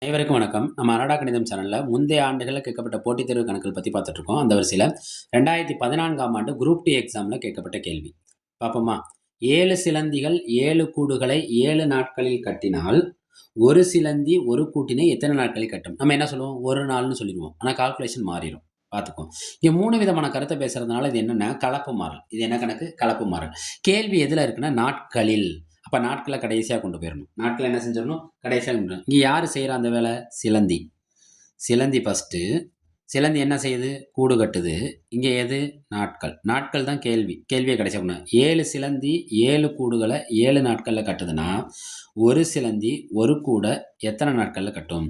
அனைவருக்கும் வணக்கம். நம்ம அனடா கணிதம் சேனல்ல முந்தைய ஆண்டுகளில் கேட்கப்பட்ட போட்டித் தேர்வு கணக்குகள் பத்தி பார்த்துட்டு இருக்கோம். அந்த வரிசையில 2014ஆம் ஆண்டு குரூப் டி எக்ஸாம்ல கேட்கப்பட்ட கேள்வி. பார்ப்போமா? 7 சிலந்திகள் 7 கூடுகளை 7 நாட்களில் கட்டினால், ஒரு சிலந்தி ஒரு கூட்டினை எத்தனை நாட்களில் கட்டும்? நம்ம என்ன சொல்லுவோம்? ஒரு நாள்னு சொல்லிருவோம். ஆனா கால்குலேஷன் மாறிரும். பார்த்துக்குவோம். இங்க 3 விதமான கருத்தை பேசுறதுனால இது என்னன்னா கலப்பு மாறல். இது என்ன கணக்கு? கலப்பு மாறல். கேள்வி எதுல இருக்குன்னா நாட்களில். அப்ப நாட்கள கடைசியா கொண்டு போயிரணும். நாட்கள என்ன செஞ்சிரணும்? கடைசியா கொண்டு போயிரணும். இங்க யாரு செய்றா அந்த வேலை? சிலந்தி. சிலந்தி ஃபர்ஸ்ட்டு. சிலந்தி என்ன செய்யுது? கூடு கட்டுது. இங்க எது? நாட்கள். நாட்கள் தான் கேள்வி. கேள்விய கடைசியா கொண்டு 7 சிலந்தி 7 கூடுகள 7 நாட்கள்ல கட்டுதுன்னா, ஒரு சிலந்தி ஒரு கூட எத்தனை நாட்கள்ல கட்டும்?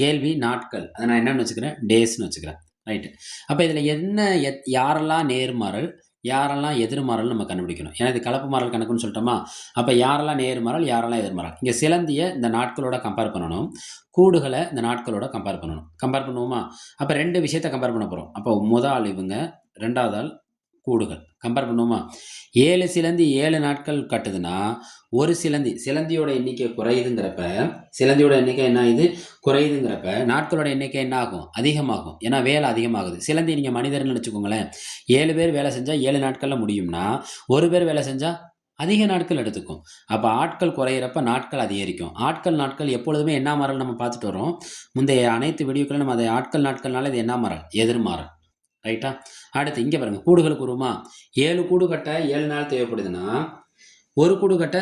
கேள்வி நாட்கள். அத நான் என்னன்னு வச்சுக்கிறேன்? டேஸ்ன்னு வச்சுக்கிறேன். ரைட். அப்ப இதுல என்ன யாரெல்லாம் நேர்மாறல், யாரெல்லாம் எதிர்மாறல்னு நம்ம கண்டுபிடிக்கணும். ஏன்னா இது கலப்பு மாறல் கணக்குன்னு சொல்லிட்டோமா? அப்ப யாரெல்லாம் நேர்மாறல், யாரெல்லாம் எதிர்மாறல். இங்க சிலந்திய இந்த நாட்களோட கம்பேர் பண்ணணும். கூடுகள இந்த நாட்களோட கம்பேர் பண்ணணும். கம்பேர் பண்ணுவோமா? அப்ப 2 விஷயத்த கம்பேர் பண்ண போறோம். அப்போ முத ஆள் இவங்க, 2வது ஆள் கூடுகள். கம்பேர் பண்ணுவோமா? 7 சிலந்தி 7 நாட்கள் கட்டுதுன்னா, ஒரு சிலந்தி சிலந்தியோட எண்ணிக்கை குறையுதுங்கிறப்ப, சிலந்தியோட எண்ணிக்கை என்ன ஆகுது? குறையுதுங்கிறப்ப, நாட்களோட எண்ணிக்கை என்ன ஆகும்? அதிகமாகும். ஏன்னா வேலை அதிகமாகுது. சிலந்தி நீங்க மனிதர்ன்னு நெனச்சுக்கோங்களேன். 7 பேர் வேலை செஞ்சா 7 நாட்கள்ல முடியும்னா, 1 பேர் வேலை செஞ்சா அதிக நாட்கள் எடுத்துக்கும். அப்ப ஆட்கள் குறையிறப்ப நாட்கள் அதிகரிக்கும். ஆட்கள், நாட்கள் எப்பொழுதுமே என்னா மாறல் நம்ம பார்த்துட்டு வர்றோம். முந்தைய அனைத்து வீடியோக்களும் நம்ம அதை ஆட்கள், நாட்கள்னால இது என்னா மாறல்? எதிர்மாறல். ரைட்டா? அடுத்து இங்க பாருங்க. கூடுகளுக்கு வருவோமா? 7 கூடு கட்ட 7 நாள் தேவைப்படுதுன்னா, ஒரு கூடு கட்ட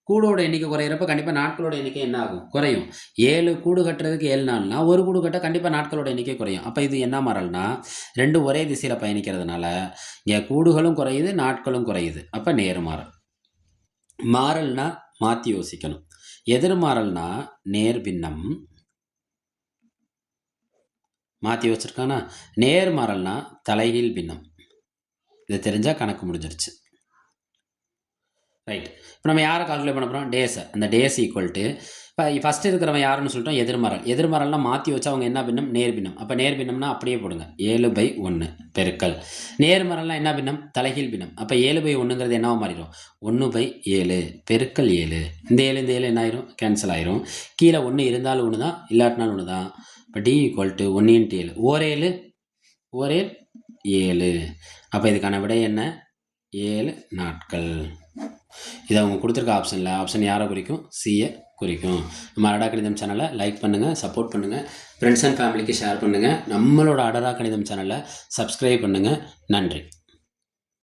கூடோட எண்ணிக்கை குறையிறப்ப கண்டிப்பா நாட்களோட எண்ணிக்கை என்ன ஆகும்? குறையும். 7 கூடு கட்டுறதுக்கு 7 நாள்னா, ஒரு கூடு கட்ட கண்டிப்பா நாட்களோட எண்ணிக்கை குறையும். அப்ப இது என்ன மாறல்னா, 2 ஒரே திசையில பயணிக்கிறதுனால, இங்க கூடுகளும் குறையுது, நாட்களும் குறையுது. அப்ப நேர்மாறல். மாறல்னா மாத்தி யோசிக்கணும். எதிர்மாறல்னா நேர்பின்னம். மாத்தி யோசிச்சிருக்கானா? நேர்மாறல்னா தலைகீழ் பின்னம். இது தெரிஞ்சா கணக்கு முடிஞ்சிருச்சு. ரைட். இப்ப நம்ம யார கால்குலேட் பண்ண போறோம்? டேஸ. அந்த டேஸ் ஈக்குவல் டூ இப்ப ஃபர்ஸ்ட் இருக்கிறவன் யாருன்னு சொல்லிட்டோம்? எதிர்மறல். எதிர்மறல்னா மாத்தி வச்சா அவங்க என்ன பின்னம்? நேர் பின்னம். அப்ப நேர் பின்னம்னா அப்படியே போடுங்க. 7/1 பெருக்கல். நேர்மறல்னா என்ன பின்னம்? தலைகீழ் பின்னம். அப்ப 7/1ங்கிறது என்னவா மாறிடும்? 1/7 பெருக்கல் 7. இந்த 7 இந்த 7 என்ன ஆயிரும்? கேன்சல் ஆயிரும். கீழ 1 இருந்தாலும் 1 தான், இல்லாட்டினாலும் 1 தான். இப்ப D ஈக்குவல் டூ 1 × 7. ஓர் 7 ஓர் 7. அப்ப இதுக்கான விடை என்ன? 7 நாட்கள். இதை அவங்க கொடுத்துருக்க ஆப்ஷனில் ஆப்ஷன் யாரை குறிக்கும்? சியை குறிக்கும். நம்ம அடடா கணிதம் சேனலை லைக் பண்ணுங்கள், சப்போர்ட் பண்ணுங்கள், ஃப்ரெண்ட்ஸ் அண்ட் ஃபேமிலிக்கு ஷேர் பண்ணுங்கள். நம்மளோட அடடா கணிதம் சேனலை சப்ஸ்கிரைப் பண்ணுங்கள். நன்றி.